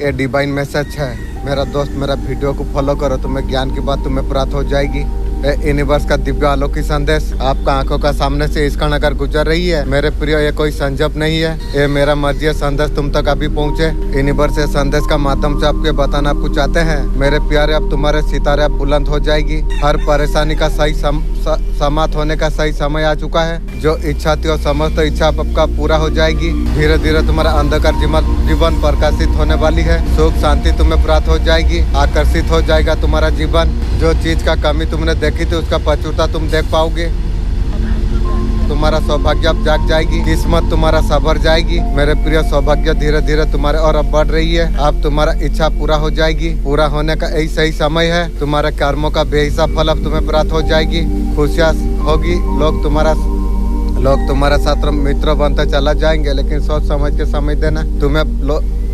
ये divine message है। मेरा दोस्त मेरा वीडियो को फॉलो करो, तुम्हें ज्ञान की बात तुम्हें प्राप्त हो जाएगी। यूनिवर्स का दिव्य अलौकिक संदेश आपका आंखों का सामने से इसका नगर गुजर रही है। मेरे प्रिय, ये कोई संजप नहीं है, ये मेरा मर्जी संदेश तुम तक अभी पहुँचे। यूनिवर्स से संदेश का माध्यम से आपके बताना आपको चाहते हैं। मेरे प्यारे, अब तुम्हारे सितारे अब बुलंद हो जाएगी। हर परेशानी का सही समाप्त होने का सही समय आ चुका है। जो इच्छा थी और समस्त इच्छा आपका पूरा हो जाएगी। धीरे धीरे तुम्हारा अंधकार जीवन प्रकाशित होने वाली है। सुख शांति तुम्हें प्राप्त हो जाएगी। आकर्षित हो जाएगा तुम्हारा जीवन। जो चीज का कमी तुमने देखी थी उसका पछूता तुम देख पाओगे। तुम्हारा सौभाग्य अब जाग जाएगी। किस्मत तुम्हारा सबर जाएगी। मेरे प्रिय, सौभाग्य धीरे धीरे तुम्हारे और अब बढ़ रही है। अब तुम्हारा इच्छा पूरा हो जाएगी। पूरा होने का यही सही समय है। तुम्हारे कर्मों का बेहिसाब फल अब तुम्हें प्राप्त हो जाएगी। खुशियाँ होगी। लोग तुम्हारा साथ मित्र बनते चला जाएंगे, लेकिन सोच समझ के समय देना। तुम्हें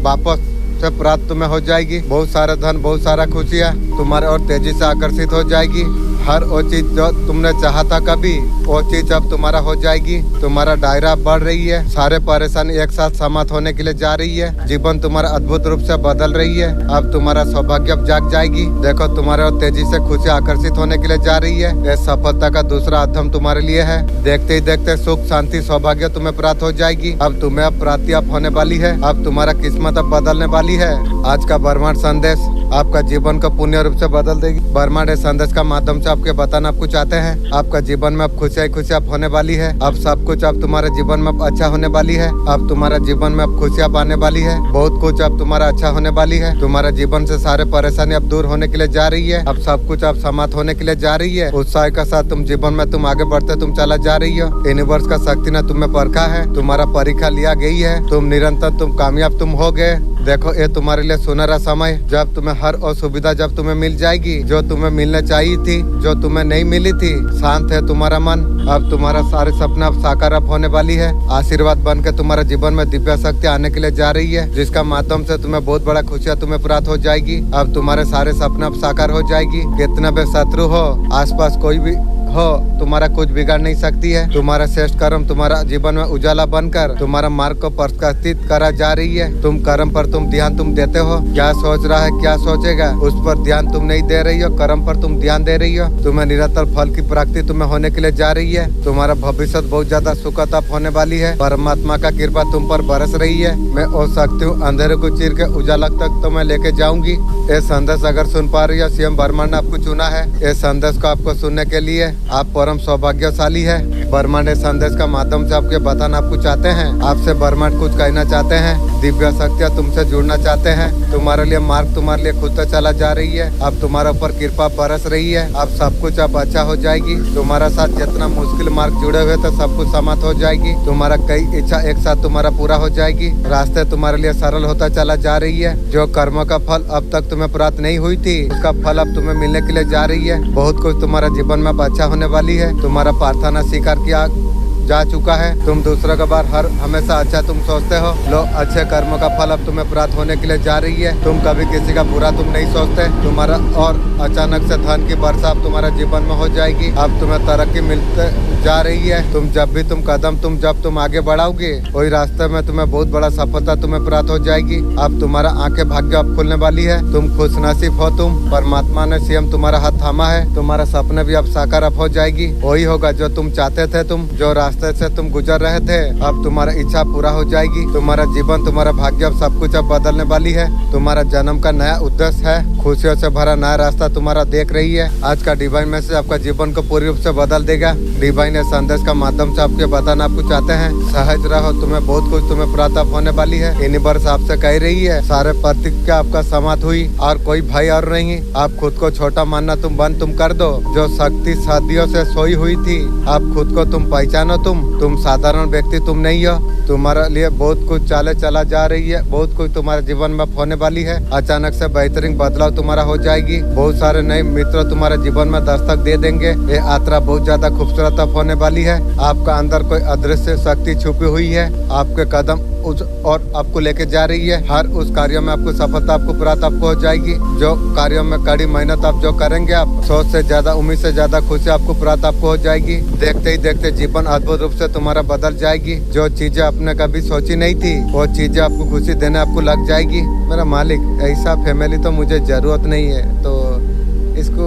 वापस से प्राप्त तुम्हें हो जाएगी। बहुत सारा धन, बहुत सारा खुशियाँ तुम्हारे और तेजी से आकर्षित हो जाएगी। हर वो चीज जो तुमने चाहा था कभी, वो चीज अब तुम्हारा हो जाएगी। तुम्हारा दायरा बढ़ रही है। सारे परेशानी एक साथ समाप्त होने के लिए जा रही है। जीवन तुम्हारा अद्भुत रूप से बदल रही है। अब तुम्हारा सौभाग्य अब जाग जाएगी। देखो, तुम्हारे और तेजी से खुशी आकर्षित होने के लिए जा रही है। ये सफलता का दूसरा अध्ययन तुम्हारे लिए है। देखते ही देखते सुख शांति सौभाग्य तुम्हें प्राप्त हो जाएगी। अब तुम्हें अब प्राप्ति अब होने वाली है। अब तुम्हारा किस्मत अब बदलने वाली है। आज का ब्रह्मांड संदेश आपका जीवन को पूर्ण रूप से बदल देगी। ब्रह्मांड संदेश का माध्यम से आपके बताना आपको चाहते हैं। आपका जीवन में अब खुशियाँ होने वाली है। अब सब कुछ अब तुम्हारे जीवन में अब अच्छा होने वाली है। अब तुम्हारा जीवन में अब खुशियाँ आने वाली है। बहुत कुछ अब तुम्हारा अच्छा होने वाली है। तुम्हारा जीवन से सारे परेशानी अब दूर होने के लिए जा रही है। अब सब कुछ अब समाप्त होने के लिए जा रही है। उत्साह के साथ तुम जीवन में तुम आगे बढ़ते तुम चला जा रही हो। यूनिवर्स का शक्ति ने तुम्हें परखा है। तुम्हारा परीक्षा लिया गई है। तुम निरंतर तुम कामयाब तुम हो गए। देखो, ये तुम्हारे लिए सुनहरा समय, जब तुम्हें हर असुविधा जब तुम्हें मिल जाएगी, जो तुम्हें मिलने चाहिए थी, जो तुम्हें नहीं मिली थी। शांत है तुम्हारा मन। अब तुम्हारा सारे सपना अब साकार अब होने वाली है। आशीर्वाद बन के तुम्हारे जीवन में दिव्य शक्ति आने के लिए जा रही है, जिसका माध्यम से तुम्हें बहुत बड़ा खुशियाँ तुम्हें प्राप्त हो जाएगी। अब तुम्हारे सारे सपना अब साकार हो जाएगी। कितना भी शत्रु हो, आसपास कोई भी हो, तुम्हारा कुछ बिगाड़ नहीं सकती है। तुम्हारा श्रेष्ठ कर्म तुम्हारा जीवन में उजाला बनकर तुम्हारा मार्ग को प्रकाशित करा जा रही है। तुम कर्म पर तुम ध्यान तुम देते हो। क्या सोच रहा है, क्या सोचेगा, उस पर ध्यान तुम नहीं दे रही हो। कर्म पर तुम ध्यान दे रही हो। तुम्हें निरंतर फल की प्राप्ति तुम्हें होने के लिए जा रही है। तुम्हारा भविष्य बहुत ज्यादा सुखद होने वाली है। परमात्मा का कृपा तुम पर बरस रही है। मैं हो सकती हूँ अंधेरे को चीर के उजाला तक तो मैं लेके जाऊंगी। ये संदेश अगर सुन पा रही हो, सीएम ब्रह्मांड ने आपको चुना है। ये संदेश को आपको सुनने के लिए आप परम सौभाग्यशाली है। ब्रह्मांड संदेश का माध्यम से आपके बताना आपको चाहते हैं। आपसे ब्रह्मांड कुछ कहना चाहते हैं। दिव्य शक्तियाँ तुमसे जुड़ना चाहते हैं। तुम्हारे लिए मार्ग तुम्हारे लिए खुद चला जा रही है। अब तुम्हारे ऊपर कृपा बरस रही है। अब सब कुछ अब अच्छा हो जाएगी। तुम्हारा साथ जितना मुश्किल मार्ग जुड़े हुए तो सब कुछ समाप्त हो जाएगी। तुम्हारा कई इच्छा एक साथ तुम्हारा पूरा हो जाएगी। रास्ते तुम्हारे लिए सरल होता चला जा रही है। जो कर्मों का फल अब तक तुम्हें प्राप्त नहीं हुई थी, उसका फल अब तुम्हें मिलने के लिए जा रही है। बहुत कुछ तुम्हारा जीवन में अब अच्छा होने वाली है। तुम्हारा प्रार्थना स्वीकार किया जा चुका है। तुम दूसरों का बार हमेशा अच्छा तुम सोचते हो। लो, अच्छे कर्मों का फल अब तुम्हें प्राप्त होने के लिए जा रही है। तुम कभी किसी का बुरा तुम नहीं सोचते। तुम्हारा और अचानक से धन की वर्षा अब तुम्हारे जीवन में हो जाएगी। अब तुम्हें तरक्की मिलते जा रही है। तुम जब भी तुम कदम जब तुम आगे बढ़ाओगे, वही रास्ते में तुम्हें बहुत बड़ा सफलता तुम्हें प्राप्त हो जाएगी। अब तुम्हारा आंखें भाग्य अब खुलने वाली है। तुम खुशनसीब हो। तुम परमात्मा ने स्वयं तुम्हारा हाथ थामा है। तुम्हारा सपने भी अब साकार अब हो जाएगी। वही होगा जो तुम चाहते थे। तुम जो रास्ते से तुम गुजर रहे थे, अब तुम्हारा इच्छा पूरा हो जाएगी। तुम्हारा जीवन तुम्हारा भाग्य अब सब कुछ अब बदलने वाली है। तुम्हारा जन्म का नया उद्देश्य है। खुशियों से भरा नया रास्ता तुम्हारा देख रही है। आज का डिवाइन मैसेज आपका जीवन को पूरी रूप से बदल देगा। डिवाइन संदेश का माध्यम से आपके बताना आपको चाहते हैं। सहज रहो, तुम्हें बहुत कुछ तुम्हें प्राप्त होने वाली है। यूनिवर्स आपसे कह रही है, सारे प्रतिज्ञा आपका समाप्त हुई और कोई भय और नहीं। आप खुद को छोटा मानना तुम बंद तुम कर दो। जो शक्ति सदियों से सोई हुई थी, आप खुद को तुम पहचानो। तुम साधारण व्यक्ति तुम नहीं हो। तुम्हारे लिए बहुत कुछ चाले चला जा रही है। बहुत कुछ तुम्हारे जीवन में होने वाली है। अचानक से बेहतरीन बदलाव तुम्हारा हो जाएगी। बहुत सारे नए मित्र तुम्हारे जीवन में दस्तक दे देंगे। ये यात्रा बहुत ज्यादा खूबसूरत होने वाली है। आपका अंदर कोई अदृश्य शक्ति छुपी हुई है। आपके कदम उस और आपको लेके जा रही है। हर उस कार्य में आपको सफलता आपको प्राप्त आपको हो जाएगी। जो कार्यों में कड़ी मेहनत आप जो करेंगे, आप सोच से ज्यादा उम्मीद से ज्यादा खुशी आपको प्राप्त आपको हो जाएगी। देखते ही देखते जीवन अद्भुत अद्भुत रूप से तुम्हारा बदल जाएगी। जो चीजें आपने कभी सोची नहीं थी वो चीजें आपको खुशी देने आपको लग जाएगी। मेरा मालिक, ऐसा फैमिली तो मुझे जरूरत नहीं है, तो इसको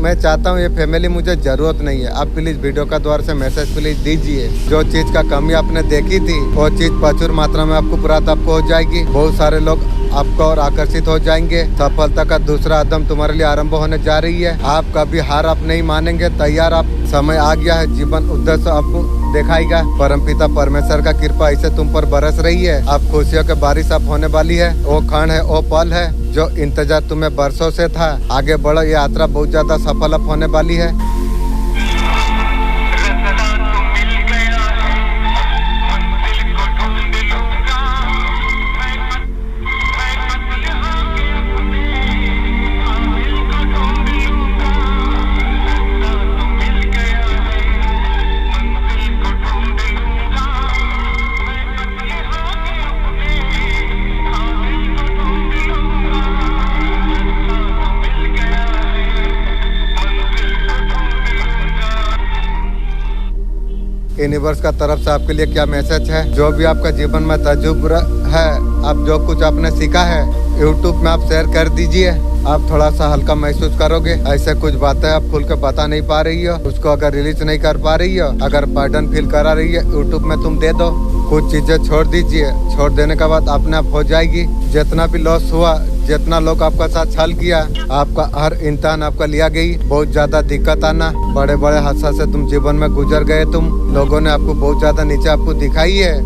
मैं चाहता हूँ, ये फैमिली मुझे जरूरत नहीं है। आप प्लीज वीडियो का द्वारा से मैसेज प्लीज दीजिए। जो चीज का कमी आपने देखी थी वो चीज प्रचुर मात्रा में आपको प्राप्त आपको हो जाएगी। बहुत सारे लोग आपको और आकर्षित हो जाएंगे। सफलता का दूसरा कदम तुम्हारे लिए आरंभ होने जा रही है। आप कभी हार आप नहीं मानेंगे। तैयार आप, समय आ गया है। जीवन उद्देश्य आपको दिखाएगा। परमपिता परमेश्वर का कृपा ऐसे तुम पर बरस रही है। आप खुशियों के बारिश आप होने वाली है। वो क्षण है, वो पल है जो इंतजार तुम्हें बरसों से था। आगे बढ़ो, ये यात्रा बहुत ज्यादा सफल अब होने वाली है। यूनिवर्स का तरफ से आपके लिए क्या मैसेज है? जो भी आपका जीवन में तजुर्बा है, आप जो कुछ आपने सीखा है, यूट्यूब में आप शेयर कर दीजिए। आप थोड़ा सा हल्का महसूस करोगे। ऐसे कुछ बातें आप खुल के बता नहीं पा रही हो, उसको अगर रिलीज नहीं कर पा रही हो, अगर बर्डन फील करा रही है, यूट्यूब में तुम दे दो। कुछ चीजें छोड़ दीजिए। छोड़ देने के बाद अपने आप हो जाएगी। जितना भी लॉस हुआ, जितना लोग आपका साथ छल किया, आपका हर इम्तिहान आपका लिया गई। बहुत ज्यादा दिक्कत आना, बड़े बड़े हादसा से तुम जीवन में गुजर गए। तुम लोगों ने आपको बहुत ज्यादा नीचे आपको दिखाई है।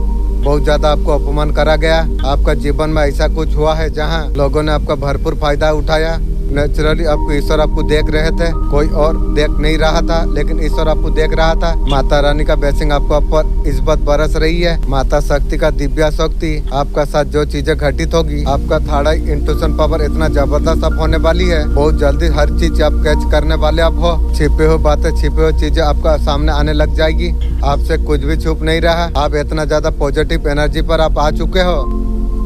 बहुत ज्यादा आपको अपमान करा गया। आपका जीवन में ऐसा कुछ हुआ है जहाँ लोगों ने आपका भरपूर फायदा उठाया। नेचुरली आपको ईश्वर आपको देख रहे थे, कोई और देख नहीं रहा था, लेकिन ईश्वर आपको देख रहा था। माता रानी का ब्लेसिंग आपको ऊपर इस बात बरस रही है। माता शक्ति का दिव्या शक्ति आपका साथ जो चीजें घटित होगी, आपका थर्ड आई इंट्यूशन पावर इतना जबरदस्त आप होने वाली है। बहुत जल्दी हर चीज आप कैच करने वाले आप हो। छिपे हुए बातें, छिपे हुए चीजें आपका सामने आने लग जाएगी। आपसे कुछ भी छुप नहीं रहा। आप इतना ज्यादा पॉजिटिव एनर्जी पर आप आ चुके हो।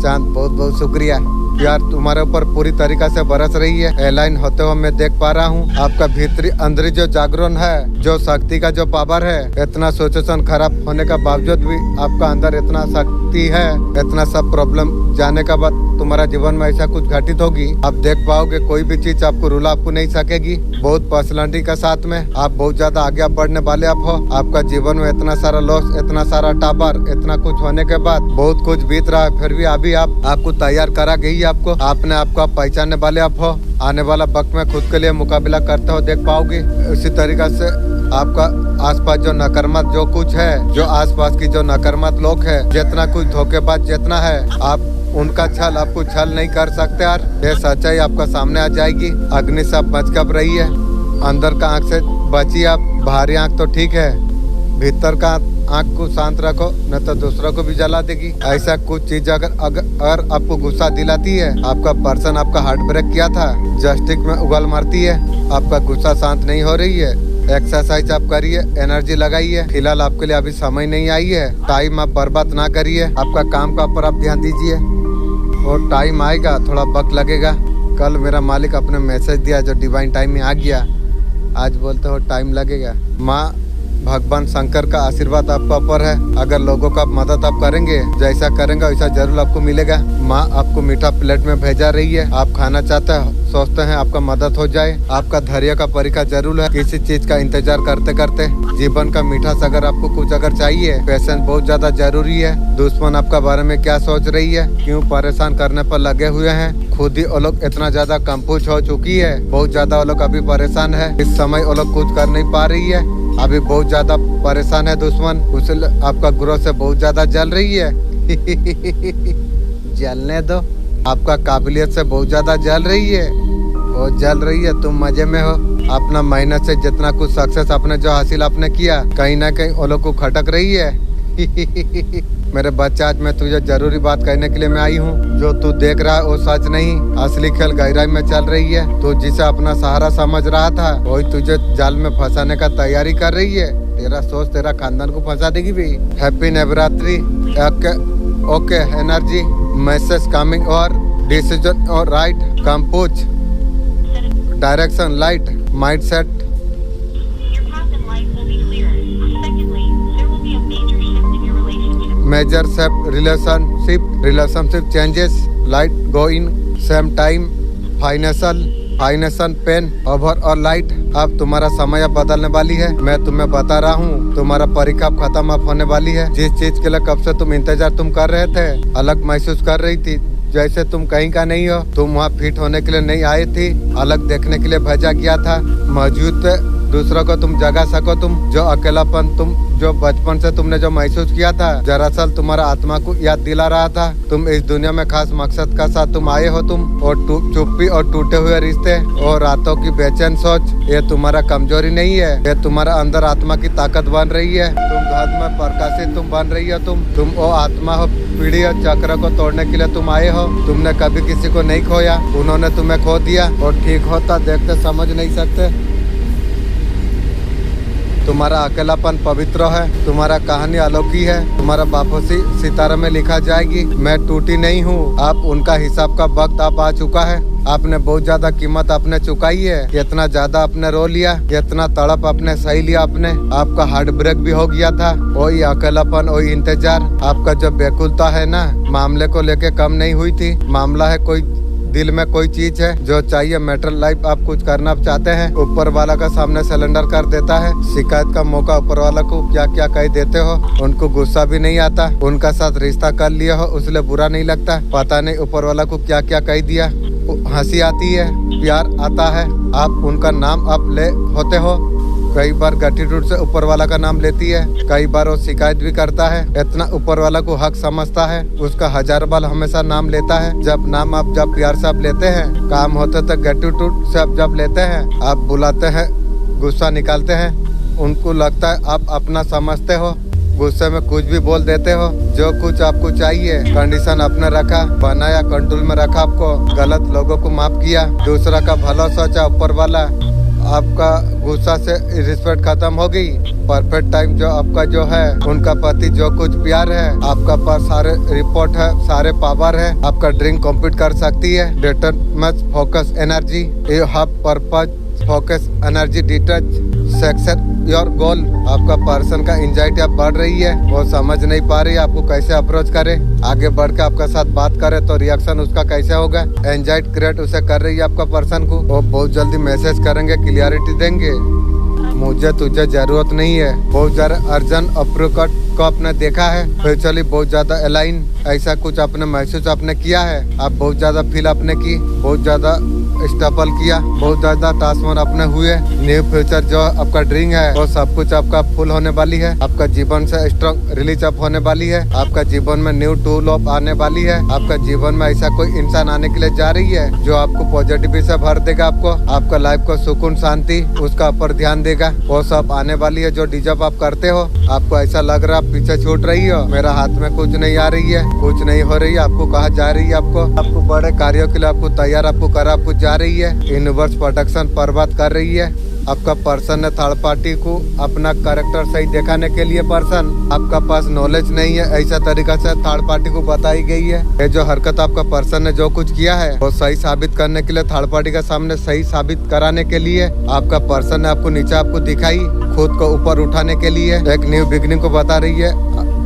चांद, बहुत बहुत शुक्रिया। प्यार तुम्हारे ऊपर पूरी तरीका से बरस रही है। एलाइन होते हुए मैं देख पा रहा हूँ। आपका भीतरी अंदरी जो जागरण है, जो शक्ति का जो पावर है, इतना सिचुएशन खराब होने का बावजूद भी आपका अंदर इतना शक्ति है। इतना सब प्रॉब्लम जाने का बाद तुम्हारा जीवन में ऐसा कुछ घटित होगी, आप देख पाओगे। कोई भी चीज आपको रुला आपको नहीं सकेगी। बहुत पर्सनालिटी का साथ में आप बहुत ज्यादा आगे बढ़ने वाले आप हो। आपका जीवन में इतना सारा लॉस, इतना सारा टाबर, इतना कुछ होने के बाद बहुत कुछ बीत रहा है, फिर भी अभी आपको तैयार करा गई। आपको अपने आपको आप पहचानने वाले आप हो। आने वाला वक्त में खुद के लिए मुकाबला करते हो देख पाओगे। उसी तरीका से आपका आसपास जो नकारात्मक जो कुछ है, जो आसपास की जो नकारात्मक लोग है, जितना कुछ धोखेबाज जितना है, आप उनका छल आपको छल नहीं कर सकते यार। ये सच्चाई आपका सामने आ जाएगी। अग्नि से आप बच कब रही है। अंदर का आँख से बची आप। बाहरी आँख तो ठीक है, भीतर का आँख को शांत रखो, न तो दूसरों को भी जला देगी। ऐसा कुछ चीज अगर आपको गुस्सा दिलाती है, आपका पर्सन आपका हार्ट ब्रेक किया था, जस्टिक में उगल मारती है, आपका गुस्सा शांत नहीं हो रही है, एक्सरसाइज आप करिए, एनर्जी लगाइए। फिलहाल आपके लिए अभी समय नहीं आई है। टाइम आप बर्बाद ना करिए। आपका काम का ऊपर आप ध्यान दीजिए और टाइम आएगा, थोड़ा वक्त लगेगा। कल मेरा मालिक अपने मैसेज दिया जो डिवाइन टाइम में आ गया। आज बोलते हो टाइम लगेगा। माँ भगवान शंकर का आशीर्वाद आपका ऊपर है। अगर लोगों का मदद आप करेंगे, जैसा करेंगे वैसा जरूर आपको मिलेगा। माँ आपको मीठा प्लेट में भेजा रही है। आप खाना चाहते हैं, सोचते हैं आपका मदद हो जाए। आपका धैर्य का परीक्षा जरूर है। किसी चीज का इंतजार करते करते जीवन का मीठास अगर आपको कुछ अगर चाहिए, पेशेंस बहुत ज्यादा जरूरी है। दुश्मन आपका बारे में क्या सोच रही है, क्यों परेशान करने पर लगे हुए हैं। खुद ही वो लोग इतना ज्यादा कंफ्यूज हो चुकी है। बहुत ज्यादा वो लोग अभी परेशान है। इस समय वो लोग कुछ कर नहीं पा रही है। अभी बहुत ज्यादा परेशान है दुश्मन। उसे आपका ग्रोथ से बहुत ज्यादा जल रही है। जलने दो। आपका काबिलियत से बहुत ज्यादा जल रही है। वो जल रही है, तुम मजे में हो। अपना मेहनत से जितना कुछ सक्सेस आपने जो हासिल आपने किया, कहीं ना कहीं वो लोग को खटक रही है। मेरे बच्चे, आज मैं तुझे जरूरी बात कहने के लिए मैं आई हूँ। जो तू देख रहा है वो सच नहीं, असली खेल गहराई में चल रही है। तू जिसे अपना सहारा समझ रहा था, वही तुझे जाल में फंसाने का तैयारी कर रही है। तेरा सोच तेरा खानदान को फंसा देगी भी। Happy Navratri. Okay energy message coming और डिसीजन और right compose direction light mind set. Your path in life will be clear. Secondly, there will be a majorship relationship changes, light go in same time, financial pain over और light. अब तुम्हारा समय अब बदलने वाली है। मैं तुम्हें बता रहा हूँ, तुम्हारा परीक्षा अब खत्म अब होने वाली है। जिस चीज के लिए कब से तुम इंतजार तुम कर रहे थे, अलग महसूस कर रही थी, जैसे तुम कहीं का नहीं हो, तुम वहाँ फिट होने के लिए नहीं आई थी, अलग देखने के लिए भेजा गया था। मौजूद दूसरों को तुम जगा सको, तुम जो अकेलापन तुम जो बचपन से तुमने जो महसूस किया था, दरअसल तुम्हारा आत्मा को याद दिला रहा था। तुम इस दुनिया में खास मकसद का साथ तुम आए हो। तुम और चुप्पी और टूटे हुए रिश्ते और रातों की बेचैन सोच, ये तुम्हारा कमजोरी नहीं है, ये तुम्हारा अंदर आत्मा की ताकत बन रही है। तुम धर्म में प्रकाशित तुम बन रही हो। तुम वो आत्मा हो, पीढ़ी और चक्र को तोड़ने के लिए तुम आए हो। तुमने कभी किसी को नहीं खोया, उन्होंने तुम्हें खो दिया। और ठीक होता देखते समझ नहीं सकते। तुम्हारा अकेलापन पवित्र है, तुम्हारा कहानी अलौकिक है, तुम्हारा वापसी सितारे में लिखा जाएगी। मैं टूटी नहीं हूँ, आप उनका हिसाब का वक्त अब आ चुका है। आपने बहुत ज्यादा कीमत आपने चुकाई है, इतना ज्यादा आपने रो लिया, इतना तड़प आपने सही लिया आपने। आपका हार्ट ब्रेक भी हो गया था। वही अकेलापन, वही इंतजार, आपका जो बेकुलता है ना, मामले को लेके कम नहीं हुई थी। मामला है कोई दिल में कोई चीज है जो चाहिए, मैटर लाइफ आप कुछ करना चाहते हैं, ऊपर वाला का सामने सिलेंडर कर देता है। शिकायत का मौका ऊपर वाला को क्या क्या कह देते हो, उनको गुस्सा भी नहीं आता। उनका साथ रिश्ता कर लिया हो इसलिए बुरा नहीं लगता, पता नहीं ऊपर वाला को क्या क्या कह दिया। हंसी आती है, प्यार आता है, आप उनका नाम आप ले होते हो। कई बार ग्रेटिट्यूड से ऊपर वाला का नाम लेती है, कई बार वो शिकायत भी करता है। इतना ऊपर वाला को हक समझता है, उसका 1000 बार हमेशा नाम लेता है। जब नाम आप जब प्यार से आप लेते हैं, काम होते तो ग्रेटिट्यूड से आप जब लेते हैं, आप बुलाते हैं, गुस्सा निकालते हैं, उनको लगता है आप अपना समझते हो, गुस्से में कुछ भी बोल देते हो। जो कुछ आपको चाहिए कंडीशन आपने रखा, बनाया, कंट्रोल में रखा, आपको गलत लोगों को माफ किया, दूसरा का भला सोचा ऊपर वाला। आपका गुस्सा से रिस्पेक्ट खत्म हो गई। परफेक्ट टाइम जो आपका जो है, उनका पति जो कुछ प्यार है, आपका पास सारे रिपोर्ट है, सारे पावर है, आपका ड्रिंक कंप्लीट कर सकती है। Determination, focus, energy, you have purpose, focus, energy, detach, success your goal. आपका पर्सन का एंजाइटी अब बढ़ रही है, वो समझ नहीं पा रही आपको कैसे अप्रोच करे, आगे बढ़ के आपका साथ बात करे तो रिएक्शन उसका कैसे होगा। एंजाइटी क्रिएट उसे कर रही है आपका पर्सन को। वो बहुत जल्दी मैसेज करेंगे, क्लियरिटी देंगे, मुझे तुझे जरूरत नहीं है। बहुत ज्यादा अर्जेंट अप्रोच को आपने देखा है, फ्यूचरली बहुत ज्यादा अलाइन, ऐसा कुछ आपने महसूस आपने किया है। आप बहुत ज्यादा फील आपने की, बहुत ज्यादा स्टेबल किया, बहुत ज्यादा तासमान अपने हुए। न्यू फ्यूचर जो आपका ड्रीम है, वो सब कुछ आपका फुल होने वाली है। आपका जीवन से स्ट्रॉन्ग रिलीज अप होने वाली है। आपका जीवन में न्यू टूल ऑफ आने वाली है। आपका जीवन में ऐसा कोई इंसान आने के लिए जा रही है जो आपको पॉजिटिविटी से भर देगा। आपको आपका लाइफ को सुकून, शांति, उसका ऊपर ध्यान देगा। वो सब आने वाली है जो डिजर्व आप करते हो। आपको ऐसा लग रहा है आप पीछे छूट रही हो, मेरा हाथ में कुछ नहीं आ रही है, कुछ नहीं हो रही है, आपको कहा जा रही है, आपको बड़े कार्यों के लिए आपको तैयार आपको करा आपको जा रही है। यूनिवर्स प्रोटेक्शन बर्बाद कर रही है। आपका पर्सन है थर्ड पार्टी को अपना कैरेक्टर सही दिखाने के लिए, पर्सन आपका पास नॉलेज नहीं है, ऐसा तरीका से थर्ड पार्टी को बताई गई है। ये जो हरकत आपका पर्सन ने जो कुछ किया है, वो सही साबित करने के लिए, थर्ड पार्टी के सामने सही साबित कराने के लिए आपका पर्सन ने आपको नीचे आपको दिखाई, खुद को ऊपर उठाने के लिए एक न्यू बिगनिंग को बता रही है।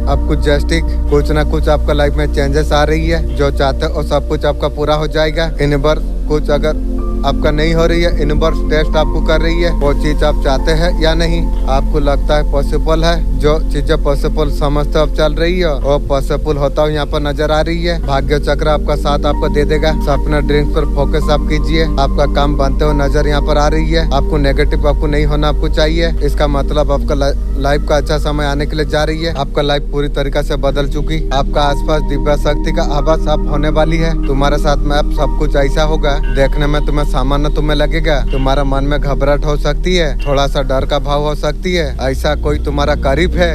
आपको जस्टिक कुछ ना कुछ आपका लाइफ में चेंजेस आ रही है, जो चाहते हो सब कुछ आपका पूरा हो जाएगा। यूनिवर्स कुछ अगर आपका नहीं हो रही है, यूनिवर्स टेस्ट आपको कर रही है, वो चीज आप चाहते हैं या नहीं। आपको लगता है पॉसिबल है, जो चीजें पॉसिबल समझते अब चल रही है वो पॉसिबल होता हुआ यहाँ पर नजर आ रही है। भाग्य चक्र आपका साथ आपको दे देगा। अपना ड्रीम्स पर फोकस आप कीजिए, आपका काम बनते हुए नजर यहाँ पर आ रही है। आपको नेगेटिव आपको नहीं होना आपको चाहिए। इसका मतलब आपका लाइफ का अच्छा समय आने के लिए जा रही है। आपका लाइफ पूरी तरीके से बदल चुकी। आपका आसपास दिव्य शक्ति का आवाज आप होने वाली है। तुम्हारे साथ में अब सब कुछ ऐसा होगा, देखने में तुम्हें सामान्य तुम्हें लगेगा। तुम्हारा मन में घबराहट हो सकती है, थोड़ा सा डर का भाव हो सकती है। ऐसा कोई तुम्हारा करीब है,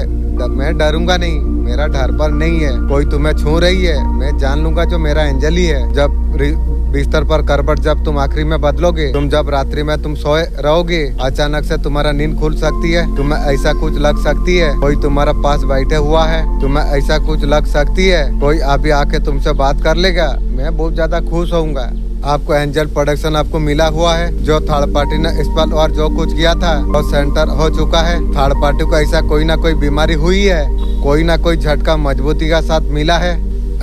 मैं डरूंगा नहीं, मेरा डर पर नहीं है। कोई तुम्हें छू रही है, मैं जान लूंगा जो मेरा एंजल ही है। जब बिस्तर पर करवट जब तुम आखिरी में बदलोगे, तुम जब रात्रि में तुम सोए रहोगे, अचानक से तुम्हारा नींद खुल सकती है। तुम्हें ऐसा कुछ लग सकती है कोई तुम्हारा पास बैठे हुआ है। तुम्हें ऐसा कुछ लग सकती है कोई अभी आके तुमसे बात कर लेगा। मैं बहुत ज्यादा खुश होऊंगा, आपको एंजल प्रोडक्शन आपको मिला हुआ है। जो थर्ड पार्टी ने इस पर और जो कुछ किया था वो सेंटर हो चुका है। थर्ड पार्टी को ऐसा कोई ना कोई बीमारी हुई है, कोई ना कोई झटका मजबूती का साथ मिला है।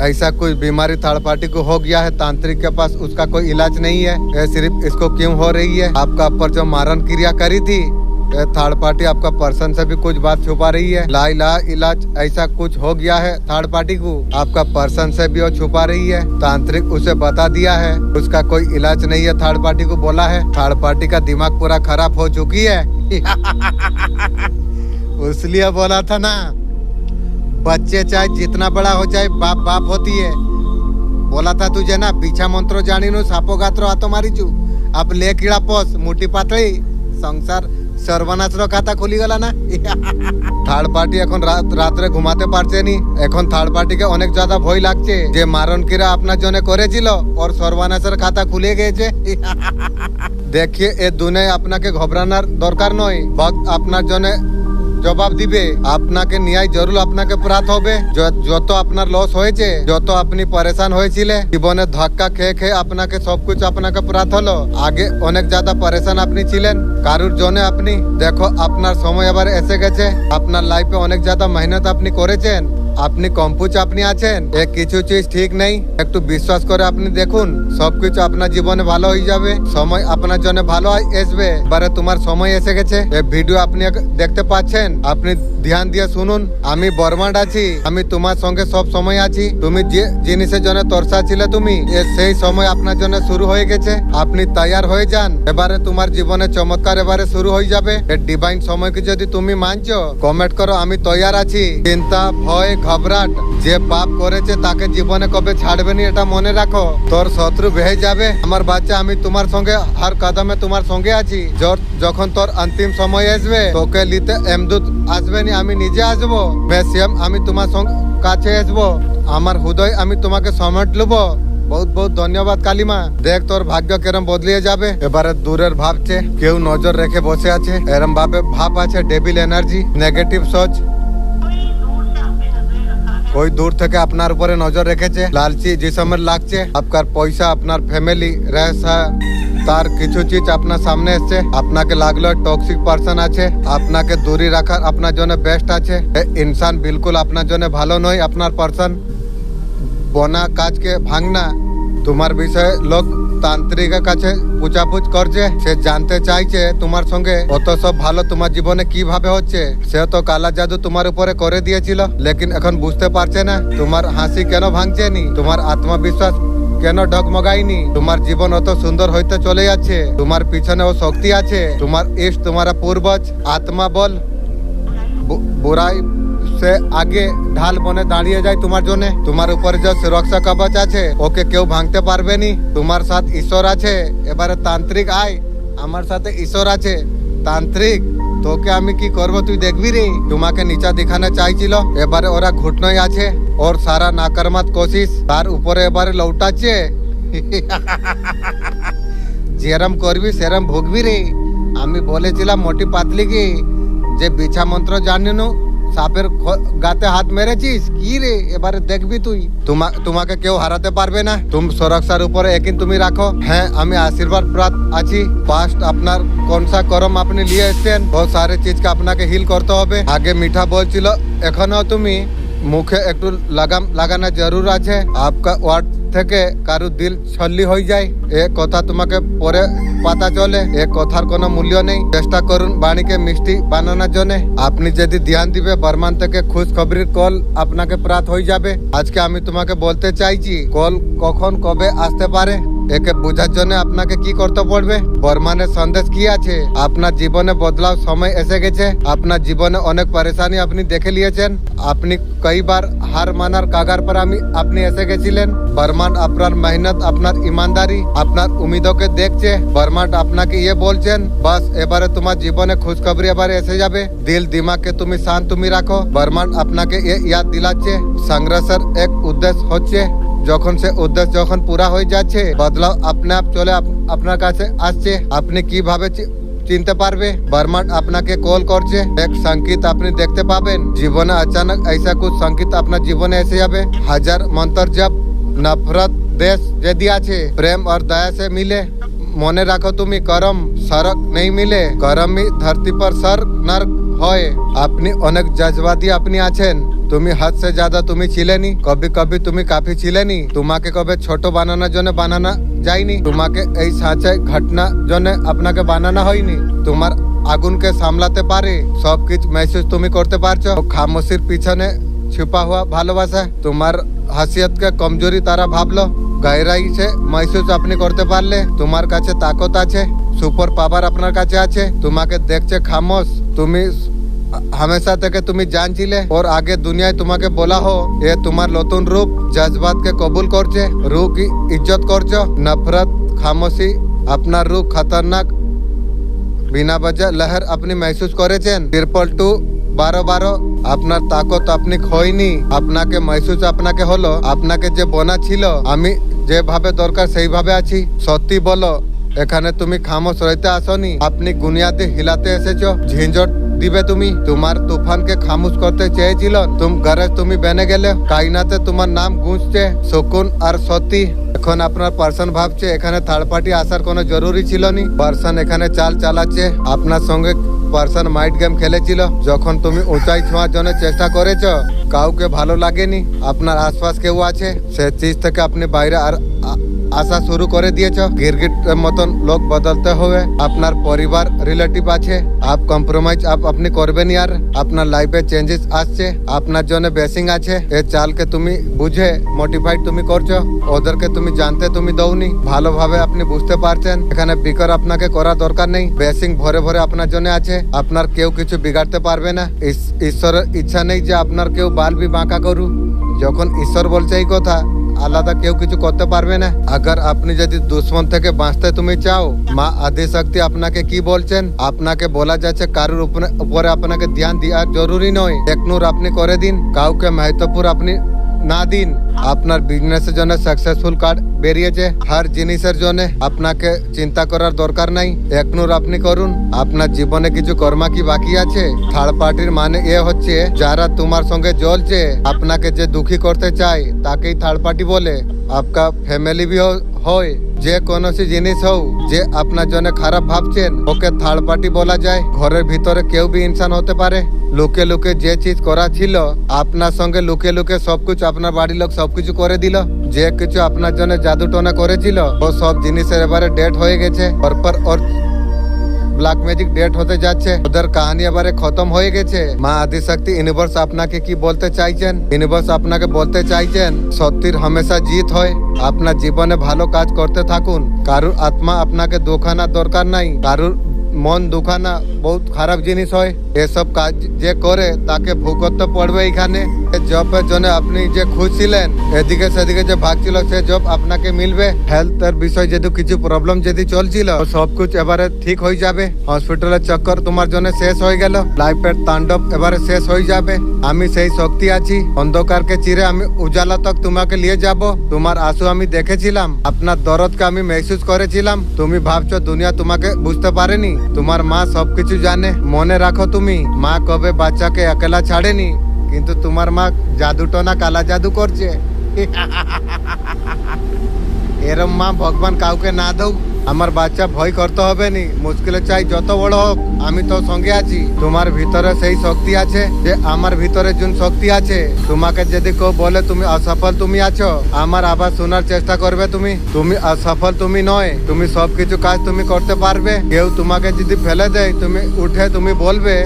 ऐसा कोई बीमारी थर्ड पार्टी को हो गया है, तांत्रिक के पास उसका कोई इलाज नहीं है। ये सिर्फ इसको क्यों हो रही है? आपका ऊपर जो मारण क्रिया करी थी, थर्ड पार्टी आपका पर्सन से भी कुछ बात छुपा रही है। ला इलाज ऐसा कुछ हो गया है थर्ड पार्टी को, आपका पर्सन से भी वो छुपा रही है। तांत्रिक उसे बता दिया है उसका कोई इलाज नहीं है। थर्ड पार्टी को बोला है थर्ड पार्टी का दिमाग पूरा खराब हो चुकी है। इसलिए बोला था ना, बच्चे चाहे जितना बड़ा हो जाए बाप बाप होती है। बोला था तुझे ना, पीछा मंत्रो जानी नु सापो गात्रो हाथो मारी चू। अब ले कीड़ा पोस मुठी पातली संसार सर्वनाशर खाता खुली गला ना। থার্ড পার্টি এখন রাত্রে ঘুমাতে পারছে নি। এখন থার্ড পার্টিকে অনেক জ্যাদা ভয় লাগছে যে মারণকিরা আপনার জন্য করেছিল ওর সর্বনাশের খাতা খুলে গেছে। দেখিয়ে এ দুনিয়ায় আপনাকে ঘবরানোর দরকার নয়, ভক্ত আপনার জন্য জবাব দিবে। আপনাকে ন্যায় জরুর আপনাকে প্রাপ্ত হবে। যত আপনার লস হয়েছে, যত আপনি পরেশান হয়েছিলেন, জীবনে ধাক্কা খেয়ে খেয়ে আপনাকে সবকিছু আপনাকে প্রাপ্ত হলো। আগে অনেক জ্যাদা পরেশান আপনি ছিলেন কারুর জন্য। আপনি দেখো আপনার সময় এবার এসে গেছে। আপনার লাইফে অনেক জ্যাদা মেহনত আপনি করেছেন, আপনি কম্পু চাপনি আছেন। কিছু চিজ ঠিক নেই, একটু বিশ্বাস করে আপনি দেখুন সবকিছু আপনার জীবনে ভালো হয়ে যাবে। সময় আপনার জন্য ভালো আসবে। এবারে তোমার সময় এসে গেছে। এই ভিডিও আপনি দেখতে পাচ্ছেন, আপনি ধ্যান দিয়ে শুনুন। আমি বর্মাড আছি, আমি তোমার সঙ্গে সব সময় আছি। তুমি যে জিনিসের জন্য তরসা ছিলে তুমি, সেই সময় আপনার জন্য শুরু হয়ে গেছে। আপনি তৈয়ার হয়ে যান। এবারে তোমার জীবনে চমৎকার এবারে শুরু হয়ে যাবে। এই ডিভাইন সময়কে যদি তুমি মানছো, কমেন্ট করো আমি তৈয়ার আছি। চিন্তা ভয় ঘবরাট যে পাপ করেছে তাকে জীবনে কবে ছাড়বে নি, এটা মনে রাখো। তোর শত্রু ভেয়ে যাবে। আমার বাচ্চা, আমি তোমার সঙ্গে হর কদমে তোমার সঙ্গে আছি। যখন তোর অন্তিম সময় আসবে, তোকে নিতে এমদূত আসবে নি, আমি নিজে আসবো। মেসিয়াম আমি তোমার কাছে আসবো। আমার হৃদয় আমি তোমাকে সমেট লুবো। বহুত বহুত ধন্যবাদ কালিমা। দেখ তোর ভাগ্য কেরম বদলিয়ে যাবে। এবারে দূরের ভাবছে, কেউ নজর রেখে বসে আছে, এরম ভাবে ভাব আছে ডেভিল এনার্জি, নেগেটিভ সোচ। कोई दूर থেকে আপনার উপরে নজর রেখেছে। লালচি জিসমে লাগছে। আপনার পয়সা, আপনার ফ্যামিলি রহস্য, তার কিছু চিজ আপনার সামনে এসছে। আপনাকে লাগলো টক্সিক পার্সন আছে, আপনাকে দূরে রাখার আপনার জন্য বেস্ট আছে। ইনসান বিলকুল আপনার জন্য ভালো নয়। আপনার পার্সন বনা কাজকে ভাঙনা। তোমার বিষয়ে লোক তান্ত্রিকের কাছে পুছাপুছ করছে। সে জানতে চাইছে তোমার সঙ্গে অত সব ভালো তোমার জীবনে কিভাবে হচ্ছে। সে তো কালা জাদু তোমার উপরে করে দিয়েছিল, লেকিন এখন বুঝতে পারছে না তোমার হাসি কেন ভাঙছে নি, তোমার আত্মবিশ্বাস কেন ডগমগাইনি। তোমার জীবন অত সুন্দর হইতে চলে যাচ্ছে। তোমার পিছনে ও শক্তি আছে। তোমার ইষ্ট, তোমার পূর্বজ আত্মা বল বুরাই সে আগে ঢাল বনে দাঁড়িয়ে যায় তোমার জন্য। তোমার উপরে যে সুরক্ষা কবচ আছে ওকে কেউ ভাঙতে পারবে নি। তোমার সাথে ঈশ্বর আছে। এবারে তান্ত্রিক আয়, আমার সাথে ঈশ্বর আছে। তান্ত্রিক তোকে আমি কি করব তুই দেখবি রে। তোমাকে নিচা দেখানো চাইছিল, এবারে ওরা ঘুটনই আছে। ওর সারা নাকারমাত কোশিশ তার উপরে এবারে লৌটাচ্ছে। যেরম করবি সেরম ভুগবি রে। আমি বলেছিলাম মোটি পাতলি কি যে বিছা মন্ত্র জানিনু, সাপের গাতে হাত মেরেছিস কি রে। এবারে দেখবি তুই, তোমাকে কেউ হারাতে পারবে না। তুমি সুরক্ষার উপরে একদিন তুমি রাখো। হ্যাঁ আমি আশীর্বাদ প্রাপ্ত আছি। পাস্ট আপনার কোন সা করম আপনি নিয়ে এসছেন, বহুত সারে চিজকে আপনাকে হিল করতে হবে। আগে মিঠা বলছিল, এখনো তুমি মুখে একটু লাগানো জরুর আছে। আপকা ওয়ার্ড থেকে কারু দিল ছল্লি হয়ে যায়। এ কথা তোমাকে পরে পাতা চলে। এ কথার কোনো মূল্য নেই। চেষ্টা করুন বাণীকে মিষ্টি বানানোর জন্য। আপনি যদি ধ্যান দিবে, বর্মান থেকে খুশ খবরের কল আপনাকে প্রাপ্ত হয়ে যাবে। আজকে আমি তোমাকে বলতে চাইছি কল কখন কবে আসতে পারে। একে বোঝার জন্য আপনাকে কি করতে পড়বে। বর্মানের সন্দেশ কি আছে। আপনার জীবনে বদলাও সময় এসে গেছে। আপনার জীবনে অনেক পরেশানি আপনি দেখে নিয়েছেন। আপনি কইবার হার মানার কাগার पर আপনি এসে গেছিলেন। বর্মান আপনার মেহনত, আপনার ইমানদারি, আপনার উম্মিদকে দেখছে। বর্মান আপনাকে ইয়ে বলছেন, বাস এবারে তোমার জীবনে খুশখবরি এবারে এসে যাবে। দিল দিমাগকে তুমি শান্ত তুমি রাখো। বর্মান আপনাকে ইয়াদ দিলাচ্ছে সংঘর্ষের এক উদ্দেশ্য হচ্ছে। যখন সে উদ্দেশ্য যখন পুরা হয়ে যাচ্ছে, বদলাও আপনি আপ চলে আপনার কাছে আসছে। আপনি কিভাবে চিনতে পারবে। বর্মান আপনাকে কল করছে। এক সংকেত আপনি দেখতে পাবেন। জীবনে अचानक ऐसा कुछ संकेत আপনার জীবনে এসে যাবে। হাজার মন্ত্র জপ नफरत देश यदि आछे प्रेम और दया से मिले মনে রাখো তুমি করম সড়ক নেই মিলে গরমই ধরती पर सर नर्क হয় আপনি অনেক জজবাতি আপনি আছেন তুমি হাত সে জ্যাদা তুমি ছিলেনি কবি কবি তুমি কাফি ছিলেনি তোমাকে কবে ছোট বানানোর জন্য বানানো যায়নি তোমাকে এই সাঁচে ঘটনা জন্য আপনাকে বানানো হয়নি তোমার আগুনকে সামলাতে পারে সবকিছু মেহসুস তুমি করতে পারছো খামোশির পিছনে छुपा हुआ ভালোবাসা তোমার হাসিয়তকে কমজোরি তারা ভাবলো গহরাই সে महसूस আপনি করতে পারলে তোমার কাছে তাকত আছে সুপার পাওয়ার আপনার কাছে আছে তোমাকে দেখছে খামোশ তুমি हमेशा থেকে তুমি জানছিলে और आगे দুনিয়ায় তোমাকে বলা हो এ তোমার নতুন রূপ জজবাতকে কবুল করছে রূহ কি ইজ্জত করছো নফরত খামোশি আপনার রূহ খতরনাক বিনা বজা লহর আপনি महसूस করেছেন 222 12 আপনার তাকত আপনি খোয়নি আপনাকে महसूस আপনাকে হলো আপনাকে যে বনা ছিল আমি যেভাবে দরকার সেইভাবে আছি সত্যি বলো এখানে তুমি খামোশ রইতে আসনি আপনি গুনিয়াতে হিলাতে এসেছো ঝিঞ্ঝট দিবে তুমি তোমার তুফানকে খামোশ করতে চেয়েছিল ঘরে তুমি বেনে গেলে কাইনাতে তোমার নাম গুঁজছে সুকুন আর সত্যি এখন আপনার পার্সন ভাবছে এখানে থার্ড পার্টি আসার কোনো জরুরি ছিল নি পার্সন এখানে চাল চালাচ্ছে আপনার সঙ্গে পার্সন মাইন্ড গেম খেলেছিল যখন তুমি উঁচাই ছোঁয়ার জন্য চেষ্টা করেছো কাউকে ভালো লাগেনি আপনার আশপাশ কেউ আছে সে চিজ থেকে আপনি বাইরে আর আসা শুরু করে দিয়েছো गिरगिट মতন লোক বদলতে হবে আপনার পরিবার রিলেটিভ আছে আপ কম্প্রোমাইজ আপনি করবেন আর আপনার লাইফে চেঞ্জেস আসছে আপনার জন্য বেসিং আছে এই চালকে তুমি বুঝে মোটিফাইড তুমি করছো ওদেরকে তুমি জানতে তুমি দৌনি ভালোভাবে আপনি বুঝতে পারছেন এখানে বিকার আপনাকে করা দরকার নেই বেসিং ভরে ভরে আপনার জন্য আছে আপনার কেউ কিছু বিগাড়তে পারবে না ঈশ্বরের ইচ্ছা নেই যে আপনার কেউ বাল বি বাঁকা করু যখন ঈশ্বর বলছে এই কথা আলাদা কেউ কিছু করতে পারবে না अगर আপনি যদি দুশ্মন থেকে বাঁচতে তুমি চাও মা আদি শক্তি আপনাকে কি বলছেন আপনাকে বলা যাচ্ছে কারুর উপরে আপনাকে ধ্যান দেওয়া জরুরি নয় এক নূর আপনি করে দিন কাউকে महत्वपूर्ण আপনি না দিন আপনার বিজনেসের জন্য সাকসেসফুল কার্ড বেরিয়েছে হর জিনিসের জন্য আপনাকে চিন্তা করার দরকার নাই এক নূর আপনি করুন আপনার জীবনে কিছু কর্মা কি বাকি আছে থার্ড পার্টির মানে এ হচ্ছে যারা তোমার সঙ্গে জ্বলছে আপনাকে যে দুঃখী করতে চায় তাকেই থার্ড পার্টি বলে आपका ফ্যামিলি भी হয় যে কোনো জিনিস হোক যে আপনার জন্য খারাপ ভাবছেন ওকে থার্ড পার্টি বলা যায় ঘরের ভিতরে কেউ বি ইনসান হতে পারে লুকে লুকে যে চিজ করা ছিল আপনার সঙ্গে লুকে লুকে সবকিছু আপনার বাড়ির লোক সবকিছু করে দিল যে কিছু আপনার জন্য জাদু টোনা করেছিল ও সব জিনিসের এবারে ডেট হয়ে গেছে পরপর और ব্ল্যাক ম্যাজিক ডেট হতে যাচ্ছে ওদের কাহিনী এবারে খতম হয়ে গেছে মা আদিশক্তি ইউনিভার্স আপনাকে কি বলতে চাইছেন ইউনিভার্স আপনাকে বলতে চাইছেন সত্যির হামেশা জিত হয় আপনার জীবনে ভালো কাজ করতে থাকুন কারুর আত্মা আপনাকে দুখানা দরকার নাই কারুর মন দুখানা বহুত খারাপ জিনিস হয় এসব কাজ যে করে তাকে ভুগতে পড়বে এখানে জবের জন্য আপনি যে খুশ ছিলেন এদিকে সেদিকে যে ভাগছিল সে জব আপনাকে মিলবে হেলথের বিষয় যদি কিছু প্রবলেম যদি চলছিল সবকিছু এবারে ঠিক হয়ে যাবে হসপিটালের চক্কর তোমার জন্য শেষ হয়ে গেল লাইফের তাণ্ডব এবারে শেষ হয়ে যাবে আমি সেই শক্তি আছি অন্ধকারকে চিরে আমি উজালা তক তোমাকে নিয়ে যাব তোমার আঁসু আমি দেখেছিলাম আপনার দরদকে আমি महसूस করেছিলাম তুমি ভাবছো দুনিয়া তোমাকে বুঝতে পারেনি তোমার মা সবকিছু জানে মনে রাখো তুমি মা কবে বাচ্চাকে একলা ছাড়েনি কিন্তু তোমার মা জাদুটোনা কালা জাদু করছে এরম মা ভগবান কাউকে না দাও আমার বাচ্চা ভয় করতে হবে নি মুশকিলে চাই যত বড় হোক আমি তো সঙ্গে আছি তোমার ভিতরে সেই শক্তি আছে যে আমার ভিতরে যে শক্তি আছে তোমাকে যদি কেউ বলে তুমি অসফল তুমি আছো আমার আবার শোনার চেষ্টা করবে তুমি অসফল তুমি নয় তুমি সবকিছু কাজ তুমি করতে পারবে কেউ তোমাকে যদি ফেলে দেয় তুমি উঠে তুমি বলবে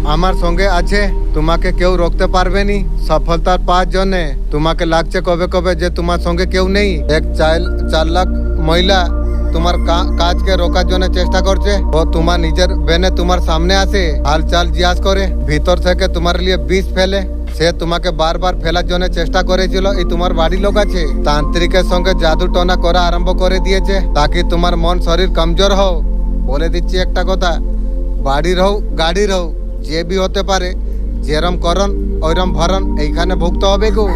আমার সঙ্গে আছে তোমাকে কেউ রোকতে পারবে নি সফলতার পাওয়ার জন্য তোমাকে লাগছে কবে কবে যে তোমার সঙ্গে কেউ নেই এক চালাক মহিলা তোমার কাজকে রোকার জন্য চেষ্টা করছে ও তোমার নিজের বেনে তোমার সামনে আসে হালচাল জিজ্ঞাসা করে ভিতর থেকে তোমার লিয়ে বিষ ফেলে সে তোমাকে বারবার ফেলার জন্য চেষ্টা করেছিল এই তোমার বাড়ির লোক আছে তান্ত্রিকের সঙ্গে জাদু টোনা করা আরম্ভ করে দিয়েছে তাকে তোমার মন শরীর কমজোর হও বলে দিচ্ছি একটা কথা বাড়ির হোক গাড়ির হোক যে বি হতে পারে যেরম করণ ওইরম ভরণ এইখানে ভুগতে হবে গো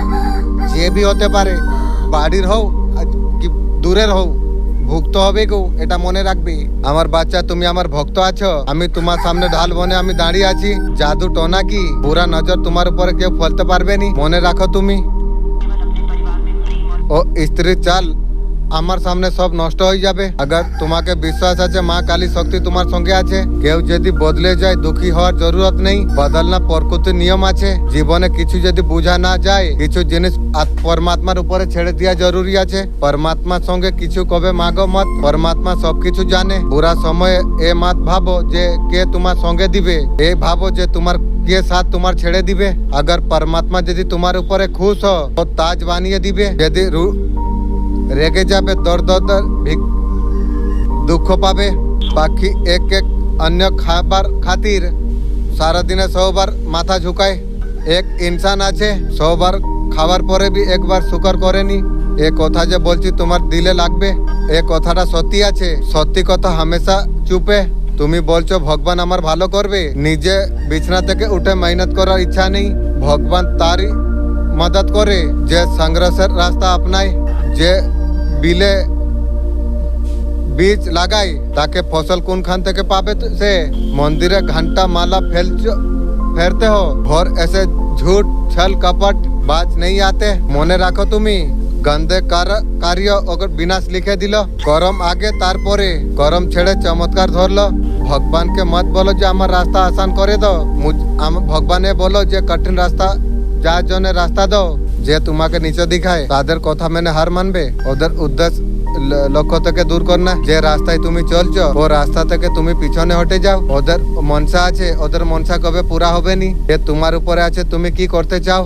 যে বি হতে পারে বাড়ির হোক কি দূরের হোক ভুগতে হবে গো এটা মনে রাখবি আমার বাচ্চা তুমি আমার ভক্ত আছো আমি তোমার সামনে ঢাল বনে আমি দাঁড়িয়ে আছি জাদু টোনা কি বুরা নজর তোমার উপরে কেউ ফেলতে পারবে নি মনে রাখো তুমি ও স্ত্রী চাল আমার সামনে সব নষ্ট হয়ে যাবে। अगर তোমাকে বিশ্বাস আছে মা কালী শক্তি তোমার সঙ্গে আছে, কেউ যদি বদলে যায় দুঃখী হওয়ার জরুরত নেই। বদলনা প্রকৃতির নিয়ম আছে। জীবনে কিছু যদি বোঝা না যায়, কিছু জিনিস পরমাত্মার উপরে ছেড়ে দেওয়া জরুরি আছে। পরমাত্মার সঙ্গে কিছু কবে মাগো মত, পরমাত্মা সবকিছু জানে। বুড়া সময়ে এ মত ভাবো যে কে তোমার সঙ্গে দিবে, এ ভাবো যে তোমার কে সাথ তোমার ছেড়ে দিবে। अगर परमात्मा যদি তোমার উপরে খুশ हो তো তাজ বানিয়ে দিবে। যদি রেগে যাবে দর দর দর দুঃখ পাবে। বাকি এক এক অন্য খাবার খাতির সারাদিনে 100 বার মাথা ঝুঁকায়। এক ইনসান আছে 100 বার খাবার পরে भी একবার শুকর করেনি। এ কথা যে বলছি তোমার দিলে লাগবে, এ কথাটা সত্যি আছে। সত্যি কথা হামেশা চুপে। তুমি বলছো ভগবান আমার ভালো করবে, নিজে বিছনা থেকে উঠে মেহনত করার ইচ্ছা নেই। ভগবান তারই মদত করে যে সংঘর্ষের রাস্তা अपनाए, যে বিলে বীজ লাগাই তাকে ফসল কোনখান থেকে পাবে সে। মন্দিরে ঘंटा माला फेरते हो और ऐसे झूठ छल कपट बाज नहीं आते। মনে রাখো তুমি গন্ধে কার্য অগর বিনাশ লিখে দিল। করম আগে তারপরে, করম ছেড়ে চমৎকার ধরলো। ভগবানকে মত বলো যে আমার রাস্তা আসান করে দাও। ভগবানে বলো যে কঠিন রাস্তা যার জন্য রাস্তা দাও। যে তোমাকে নিচে দিখায় তাদের কথা মেনে হার মানবে। ওদের উদ্দেশ্য লক্ষ্য থেকে দূর করনা। যে রাস্তায় তুমি চলছো ও রাস্তা থেকে তুমি পিছনে হটে যাও। ওদের মনসা আছে, ওদের মনসা কবে পুরা হবে নি। এ তোমার উপরে আছে তুমি কি করতে চাও।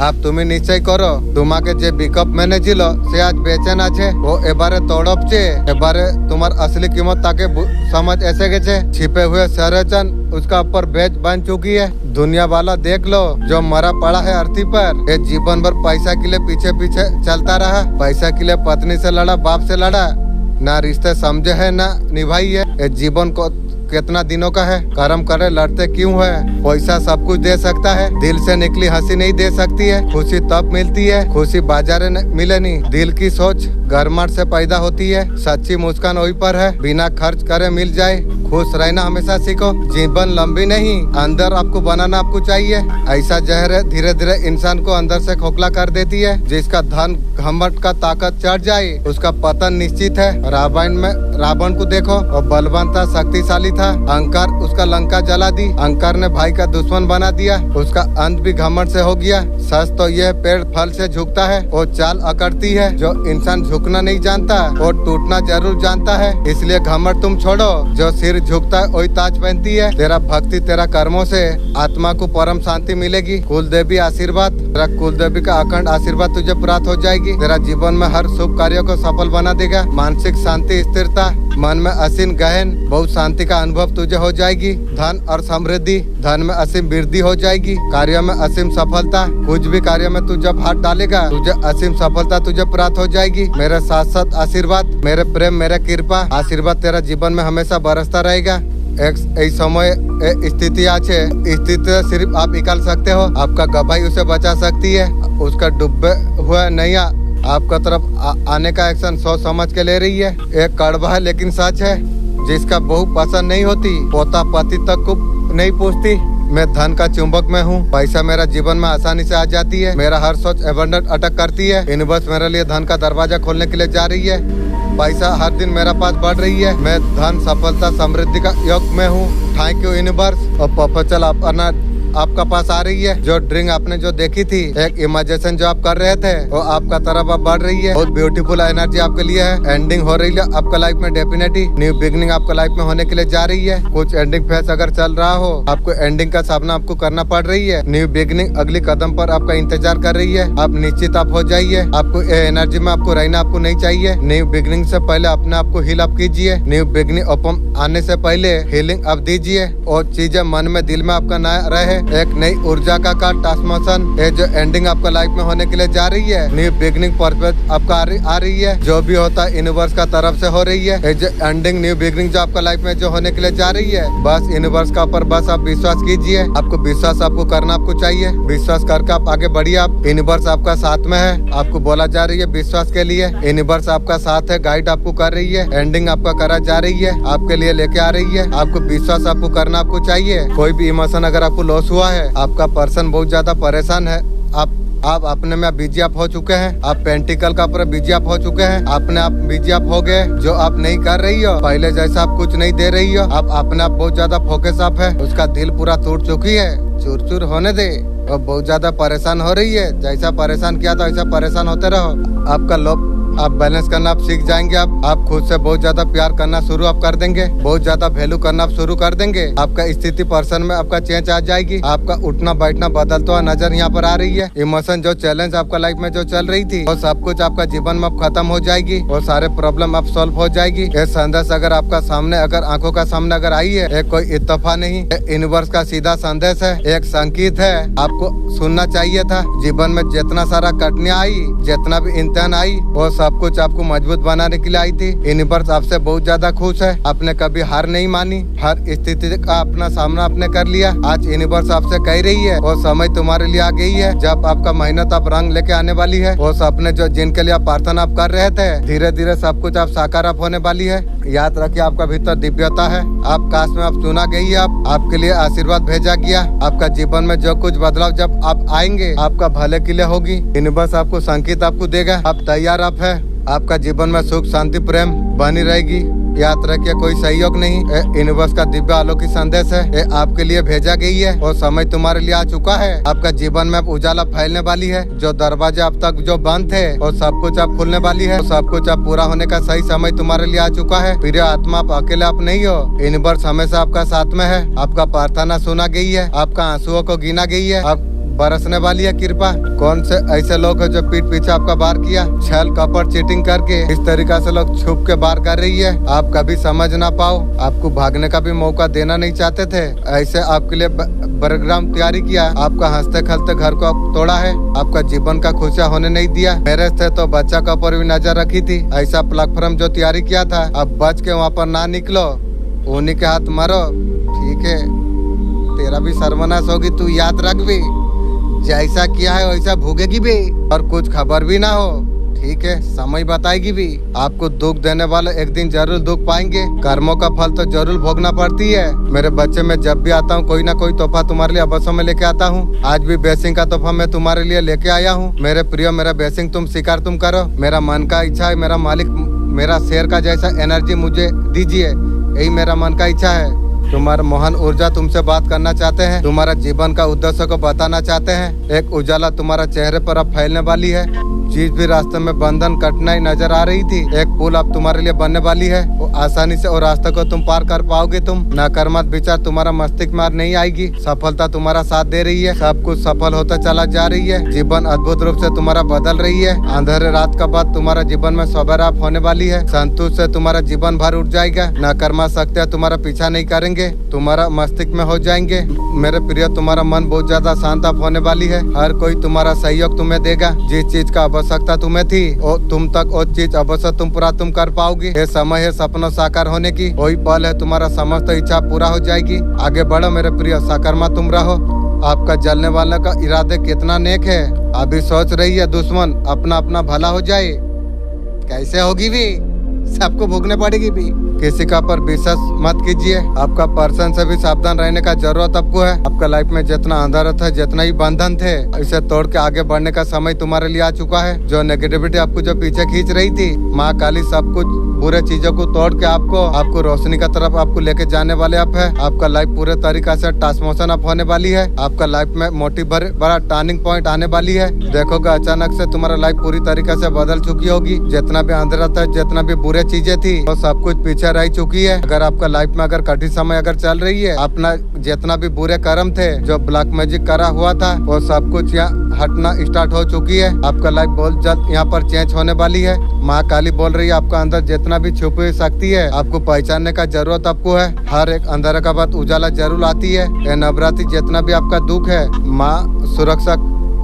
আপ তুমি নিশ্চয় করো। তোমাকে যে বিকপ মেনেছিল সে আজ বেচেন আছে। ও এবারে তড়পছে। এবারে তোমার असली कीमत ताके समझ ऐसे गए। छिपे हुए सरचन उसका ऊपर बेच बन चुकी है। दुनिया वाला देख लो जो मरा पड़ा है अर्थी पर। ये जीवन भर पैसा के लिए पीछे पीछे चलता रहा। पैसा के लिए पत्नी से लड़ा, बाप से लड़ा, ना रिश्ते समझे है ना निभाई है। ये जीवन को कितना दिनों का है, कर्म करे लड़ते क्यों है। पैसा सब कुछ दे सकता है, दिल से निकली हंसी नहीं दे सकती है। खुशी तब मिलती है, खुशी बाजार में मिले नहीं। दिल की सोच गरमाट से पैदा होती है। सच्ची मुस्कान वही पर है, बिना खर्च करे मिल जाए। खुश रहना हमेशा सीखो। जीवन लंबी नहीं, अंदर आपको बनाना आपको चाहिए। ऐसा जहर है धीरे धीरे इंसान को अंदर से खोखला कर देती है। जिसका धन घमंड का ताकत चढ़ जाए उसका पतन निश्चित है। रामायण में रावण को देखो, और बलवान था, शक्तिशाली था। अहंकार उसका लंका जला दी। अहंकार ने भाई का दुश्मन बना दिया। उसका अंत भी घमंड से हो गया। सच तो यह पेड़ फल से झुकता है, वो चाल अकड़ती है। जो इंसान झुकना नहीं जानता वो टूटना जरूर जानता है। इसलिए घमंड तुम छोड़ो। जो सिर झुकता है वही ताज पहनती है। तेरा भक्ति तेरा कर्मों से आत्मा को परम शांति मिलेगी। कुल देवी आशीर्वाद, तेरा कुल देवी का अखंड आशीर्वाद तुझे प्राप्त हो जाएगी। तेरा जीवन में हर शुभ कार्य को सफल बना देगा। मानसिक शांति, स्थिरता, मन में असीम गहन बहुत शांति का अनुभव तुझे हो जाएगी। धन और समृद्धि, धन में असीम वृद्धि हो जाएगी। कार्य में असीम सफलता, कुछ भी कार्य में तू जब हाथ डालेगा तुझे असीम सफलता तुझे प्राप्त हो जाएगी। मेरे साथ साथ आशीर्वाद, मेरे प्रेम, मेरे कृपा आशीर्वाद तेरा जीवन में हमेशा बरसता रहेगा। एक समय स्थिति आछे, स्थिति सिर्फ आप निकाल सकते हो। आपका गवाही उसे बचा सकती है। उसका डूबे हुए नैया आपका तरफ आने का एक्शन सोच समझ के ले रही है। एक कड़वा है लेकिन सच है। जिसका बहू पसंद नहीं होती पोता पति तक को नहीं पूछती। मैं धन का चुंबक में हूँ। पैसा मेरा जीवन में आसानी से आ जाती है। मेरा हर सोच एबंडेंट अटक करती है। यूनिवर्स मेरे लिए धन का दरवाजा खोलने के लिए जा रही है। पैसा हर दिन मेरा पास बढ़ रही है। मैं धन, सफलता, समृद्धि का योग में हूँ। Thank you universe. और प्रोफेसर अपना आपका पास आ रही है। जो ड्रिंक आपने जो देखी थी, एक इमेजिनेशन जो आप कर रहे थे वो आपका तरफ अब बढ़ रही है। बहुत ब्यूटीफुल एनर्जी आपके लिए है। एंडिंग हो रही है आपका लाइफ में। डेफिनेटली न्यू बिगनिंग आपका लाइफ में होने के लिए जा रही है। कुछ एंडिंग फेस अगर चल रहा हो आपको एंडिंग का सामना आपको करना पड़ रही है। न्यू बिगनिंग अगली कदम पर आपका इंतजार कर रही है। आप निश्चित आप हो जाइए। आपको एनर्जी में आपको रहना आपको नहीं चाहिए। न्यू बिगनिंग से पहले अपने आप को हील अप कीजिए। न्यू बिगनिंग ओपन आने से पहले हीलिंग अप दीजिए और चीजें मन में दिल में आपका न रहे। एक नई ऊर्जा का ट्रांसमिशन ये जो एंडिंग आपका लाइफ में होने के लिए जा रही है। न्यू बिगनिंग पर्पज आपका आ रही है। जो भी होता है यूनिवर्स का तरफ से हो रही है। ये जो एंडिंग न्यू बिगनिंग जो आपका लाइफ में जो होने के लिए जा रही है, बस यूनिवर्स का ऊपर बस आप विश्वास कीजिए। आपको विश्वास आपको करना आपको चाहिए। विश्वास करके आप आगे बढ़िए। आप यूनिवर्स आपका साथ में है। आपको बोला जा रही है विश्वास के लिए। यूनिवर्स आपका साथ है, गाइड आपको कर रही है। एंडिंग आपका करा जा रही है, आपके लिए लेके आ रही है। आपको विश्वास आपको करना आपको चाहिए। कोई भी इमोशन अगर आपको लॉस हुआ है, आपका पर्सन बहुत ज्यादा परेशान है, आप आप अपने में बिजी आप हो चुके हैं, आप पेंटिकल का पूरा बिजी आप हो चुके हैं, अपने आप बिजी आप हो गए, जो आप नहीं कर रही हो, पहले जैसा आप कुछ नहीं दे रही हो, आप अपने आप बहुत ज्यादा फोकस आप है, उसका दिल पूरा टूट चुकी है, चूर चूर होने दे। और बहुत ज्यादा परेशान हो रही है, जैसा परेशान किया था वैसा परेशान होते रहो। आपका लोग आप बैलेंस करना आप सीख जाएंगे। आप खुद से बहुत ज्यादा प्यार करना शुरू आप कर देंगे, बहुत ज्यादा वैल्यू करना आप शुरू कर देंगे। आपका स्थिति पर्सन में आपका चेंज आ जाएगी, आपका उठना बैठना बदलता हुआ नजर यहाँ पर आ रही है। इमोशन जो चैलेंज आपका लाइफ में जो चल रही थी वो सब कुछ आपका जीवन में अब खत्म हो जाएगी, वो सारे प्रॉब्लम अब सॉल्व हो जाएगी। ये संदेश अगर आपका सामने अगर आंखों का सामने अगर आई है, ये कोई इत्तफा नहीं, यूनिवर्स का सीधा संदेश है, एक संकेत है, आपको सुनना चाहिए था। जीवन में जितना सारा कठिनाई आई, जितना भी इम्तिहान आई, वो सब कुछ आपको मजबूत बनाने के लिए आई थी। यूनिवर्स आपसे बहुत ज्यादा खुश है, आपने कभी हार नहीं मानी, हर स्थिति का अपना सामना आपने कर लिया। आज यूनिवर्स आपसे कह रही है वो समय तुम्हारे लिए आ गई है, जब आपका मेहनत आप रंग लेके आने वाली है। वो सपने जो जिनके लिए आप प्रार्थना आप कर रहे थे, धीरे धीरे सब कुछ आप साकार आप होने वाली है। याद रखिए आपका भीतर दिव्यता है, आप काश में आप चुना गई है, आपके लिए आशीर्वाद भेजा गया। आपका जीवन में जो कुछ बदलाव जब आप आएंगे आपका भले के लिए होगी। यूनिवर्स आपको संकेत आपको देगा, आप तैयार आप है। आपका जीवन में सुख शांति प्रेम बनी रहेगी। याद रखिए कोई सहयोग नहीं, यूनिवर्स का दिव्य अलौकिक संदेश है, ये आपके लिए भेजा गई है और समय तुम्हारे लिए आ चुका है। आपका जीवन में अब उजाला फैलने वाली है, जो दरवाजे अब तक जो बंद थे और सब कुछ अब खुलने वाली है, सब कुछ अब पूरा होने का सही समय तुम्हारे लिए आ चुका है। प्रिय आत्मा, आप अकेले आप नहीं हो, यूनिवर्स हमेशा आपका साथ में है। आपका प्रार्थना सुना गई है, आपका आंसुओं को गिना गई है, आप बरसने वाली है कृपा। कौन से ऐसे लोग हैं जो पीठ पीछे आपका बार किया, छल कपट चीटिंग करके इस तरीका से लोग छुप के बार कर रही है, आप कभी समझ ना पाओ, आपको भागने का भी मौका देना नहीं चाहते थे, ऐसे आपके लिए प्रोग्राम तैयारी किया, आपका हंसते खेलते घर को तोड़ा है, आपका जीवन का खुशियाँ होने नहीं दिया। मेरे थे तो बच्चा का ऊपर भी नजर रखी थी, ऐसा प्लेटफॉर्म जो तैयारी किया था, अब बच के वहाँ पर ना निकलो, उन्हीं के हाथ मारो, ठीक है, तेरा भी सर्वनाश होगी, तू याद रख भी, जैसा किया है वैसा भोगेगी भी, और कुछ खबर भी ना हो, ठीक है, समय बताएगी भी। आपको दुख देने वाले एक दिन जरूर दुख पाएंगे, कर्मों का फल तो जरूर भोगना पड़ती है। मेरे बच्चे, मैं जब भी आता हूँ कोई ना कोई तोहफा तुम्हारे लिए अवश्य में लेके आता हूँ। आज भी बेसिंग का तोहफा मैं तुम्हारे लिए लेके आया हूँ। मेरे प्रिय, मेरा बेसिंग तुम स्वीकार तुम करो, मेरा मन का इच्छा है, मेरा मालिक मेरा शेर का जैसा एनर्जी मुझे दीजिए, यही मेरा मन का इच्छा है। तुम्हारा मोहन ऊर्जा तुमसे बात करना चाहते हैं, तुम्हारा जीवन का उद्देश्य को बताना चाहते हैं। एक उजाला तुम्हारा चेहरे पर अब फैलने वाली है। जिस भी रास्ते में बंधन कठिनाई नजर आ रही थी, एक पुल अब तुम्हारे लिए बनने वाली है, वो आसानी से और रास्ते को तुम पार कर पाओगे। तुम नकारात्मक विचार तुम्हारा मस्तिष्क में नहीं आएगी, सफलता तुम्हारा साथ दे रही है, सब कुछ सफल होता चला जा रही है, जीवन अद्भुत रूप से तुम्हारा बदल रही है। अंधेरे रात का बाद तुम्हारा जीवन में सवेरा होने वाली है, संतोष से तुम्हारा जीवन भर उठ जाएगा, नकारात्मक शक्तियाँ तुम्हारा पीछा नहीं करेंगे, तुम्हारा मस्तिष्क में हो जाएंगे। मेरे प्रिय, तुम्हारा मन बहुत ज्यादा शांत होने वाली है, हर कोई तुम्हारा सहयोग तुम्हें देगा, जिस चीज का आवश्यकता तुम्हें थी और तुम तक वो चीज अवश्य तुम पूरा तुम कर पाओगे। ये समय है सपनों साकार होने की, वही पल है तुम्हारा समस्त इच्छा पूरा हो जाएगी। आगे बढ़ो मेरे प्रिय, सकारात्मक तुम रहो। आपका जलने वाले का इरादे कितना नेक है, अभी सोच रही है दुश्मन अपना अपना भला हो जाए, कैसे होगी भी, सबको भोगने पड़ेगी भी। किसी का पर विश्वास मत कीजिए, आपका पर्सन से भी सावधान रहने का जरूरत आपको है। आपका लाइफ में जितना अंधारा था, जितना ही बंधन थे, इसे तोड़ के आगे बढ़ने का समय तुम्हारे लिए आ चुका है। जो नेगेटिविटी आपको जो पीछे खींच रही थी, माँ काली सब कुछ बुरे चीजों को तोड़ के आपको रोशनी का तरफ आपको लेके जाने वाले आप है। आपका लाइफ पूरे तरीका से ट्रांसफॉर्मेशन अप होने वाली है। आपका लाइफ में मोटी बड़ा टर्निंग पॉइंट आने वाली है। देखोगे अचानक से तुम्हारा लाइफ पूरी तरीके से बदल चुकी होगी। जितना भी अंधेरा था, जितना भी बुरे चीजें थी, वो सब कुछ पीछे रह चुकी है। अगर आपका लाइफ में अगर कठिन समय अगर चल रही है, अपना जितना भी बुरे कर्म थे, जो ब्लैक मैजिक करा हुआ था, वो सब कुछ यहाँ हटना स्टार्ट हो चुकी है। आपका लाइफ बहुत जल्द यहाँ पर चेंज होने वाली है। माँ काली बोल रही है, आपका अंदर जितना भी छुपी हुई शक्ति है, आपको पहचानने का जरूरत आपको है। हर एक अंधेरे का बाद उजाला जरूर आती है। ये नवरात्रि जितना भी आपका दुख है, माँ सुरक्षा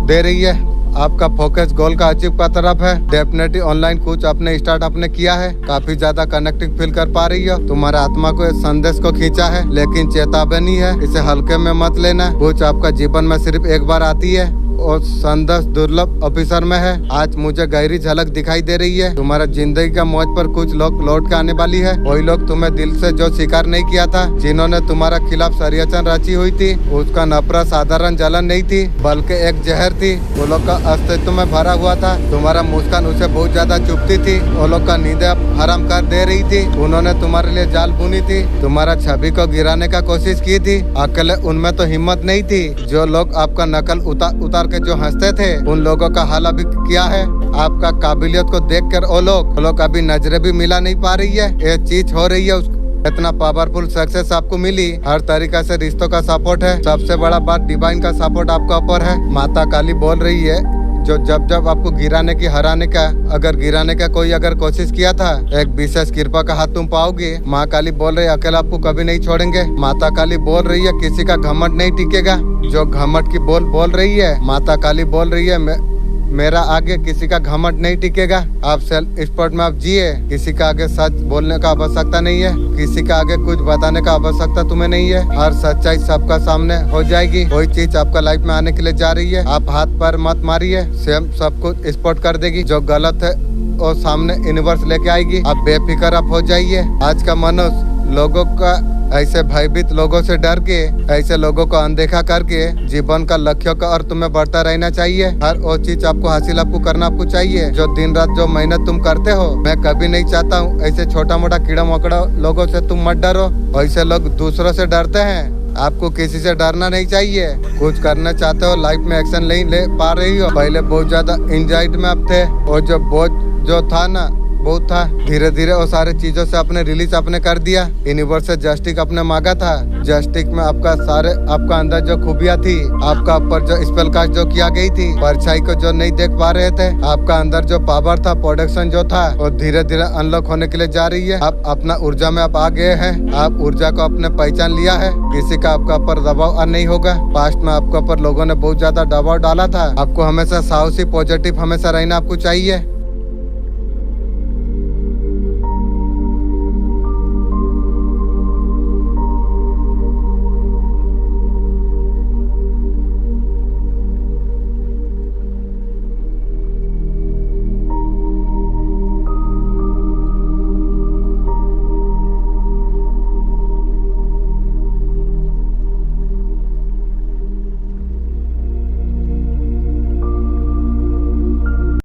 दे रही है। आपका फोकस गोल का अचीव का तरफ है। डेफिनेटली ऑनलाइन कुछ अपने स्टार्ट आपने किया है, काफी ज्यादा कनेक्टिंग फील कर पा रही हो। तुम्हारा आत्मा को इस संदेश को खींचा है, लेकिन चेतावनी है, इसे हल्के में मत लेना। कुछ आपका जीवन में सिर्फ एक बार आती है, और संदेश दुर्लभ ऑफिसर में है। आज मुझे गहरी झलक दिखाई दे रही है। तुम्हारा जिंदगी का मौज पर कुछ लोग लौट के आने वाली है। वही लोग तुम्हें दिल से जो स्वीकार नहीं किया था, जिन्होंने तुम्हारा खिलाफ षड्यंत्र रची हुई थी, उसका नफरत साधारण जलन नहीं थी बल्कि एक जहर थी। वो लोग का अस्तित्व में भरा हुआ था। तुम्हारा मुस्कान उसे बहुत ज्यादा चुभती थी। वो लोग का नींदें हराम कर दे रही थी। उन्होंने तुम्हारे लिए जाल बुनी थी, तुम्हारा छवि को गिराने का कोशिश की थी। अकेले उनमें तो हिम्मत नहीं थी। जो लोग आपका नकल उतार के जो हंसते थे, उन लोगों का हाल अभी क्या है। आपका काबिलियत को देखकर वो लोग अभी नजरें भी मिला नहीं पा रही है। ये चीज हो रही है। इतना पावरफुल सक्सेस आपको मिली, हर तरीका से रिश्तों का सपोर्ट है। सबसे बड़ा बात डिवाइन का सपोर्ट आपका ऊपर है। माता काली बोल रही है, जो जब आपको गिराने की हराने का गिराने का कोई कोशिश किया था, एक विशेष कृपा का हाथ तुम पाओगे। माँ काली बोल रही है, अकेला आपको कभी नहीं छोड़ेंगे। माता काली बोल रही है, किसी का घमंड नहीं टिकेगा। जो घमंड की बोल रही है, माता काली बोल रही है, मेरा आगे किसी का घमंड नहीं टिकेगा। आप सेल्फ स्पोर्ट में आप जिए। किसी का आगे सच बोलने का आवश्यकता नहीं है। किसी का आगे कुछ बताने का आवश्यकता तुम्हें नहीं है। हर सच्चाई सबका सामने हो जाएगी। कोई चीज आपका लाइफ में आने के लिए जा रही है, आप हाथ पर मत मारिए। स्वयं सब कुछ स्पोर्ट कर देगी। जो गलत है वो सामने यूनिवर्स लेके आएगी। आप बेफिक्र आप हो जाइए। आज का मनुष्य लोगों का ऐसे भयभीत लोगों से डर के, ऐसे लोगों को अनदेखा करके जीवन का लक्ष्य का और तुम्हें बढ़ता रहना चाहिए। हर वो चीज आपको हासिल आपको करना आपको चाहिए। जो दिन रात जो मेहनत तुम करते हो, मैं कभी नहीं चाहता हूँ ऐसे छोटा मोटा कीड़ा मकोड़ा लोगों से तुम मत डरो। ऐसे लोग दूसरों से डरते हैं। आपको किसी से डरना नहीं चाहिए। कुछ करना चाहते हो, लाइफ में एक्शन नहीं ले पा रही हो। पहले बहुत ज्यादा एंजाइटी में आप थे, और जो बोझ जो था ना बहुत था, धीरे धीरे वो सारे चीजों से अपने रिलीज आपने कर दिया। यूनिवर्स से जस्टिक अपने मांगा था। जस्टिक में आपका अंदर जो खूबियाँ थी, आपका ऊपर जो स्पेल कास्ट जो किया गई थी, परछाई को जो नहीं देख पा रहे थे, आपका अंदर जो पावर था, प्रोडक्शन जो था, वो धीरे धीरे अनलॉक होने के लिए जा रही है। आप अपना ऊर्जा में आप आ गए हैं। आप ऊर्जा को अपने पहचान लिया है। किसी का आपका ऊपर दबाव नहीं होगा। पास्ट में आपके ऊपर लोगों ने बहुत ज्यादा दबाव डाला था। आपको हमेशा साहसी पॉजिटिव हमेशा रहना आपको चाहिए।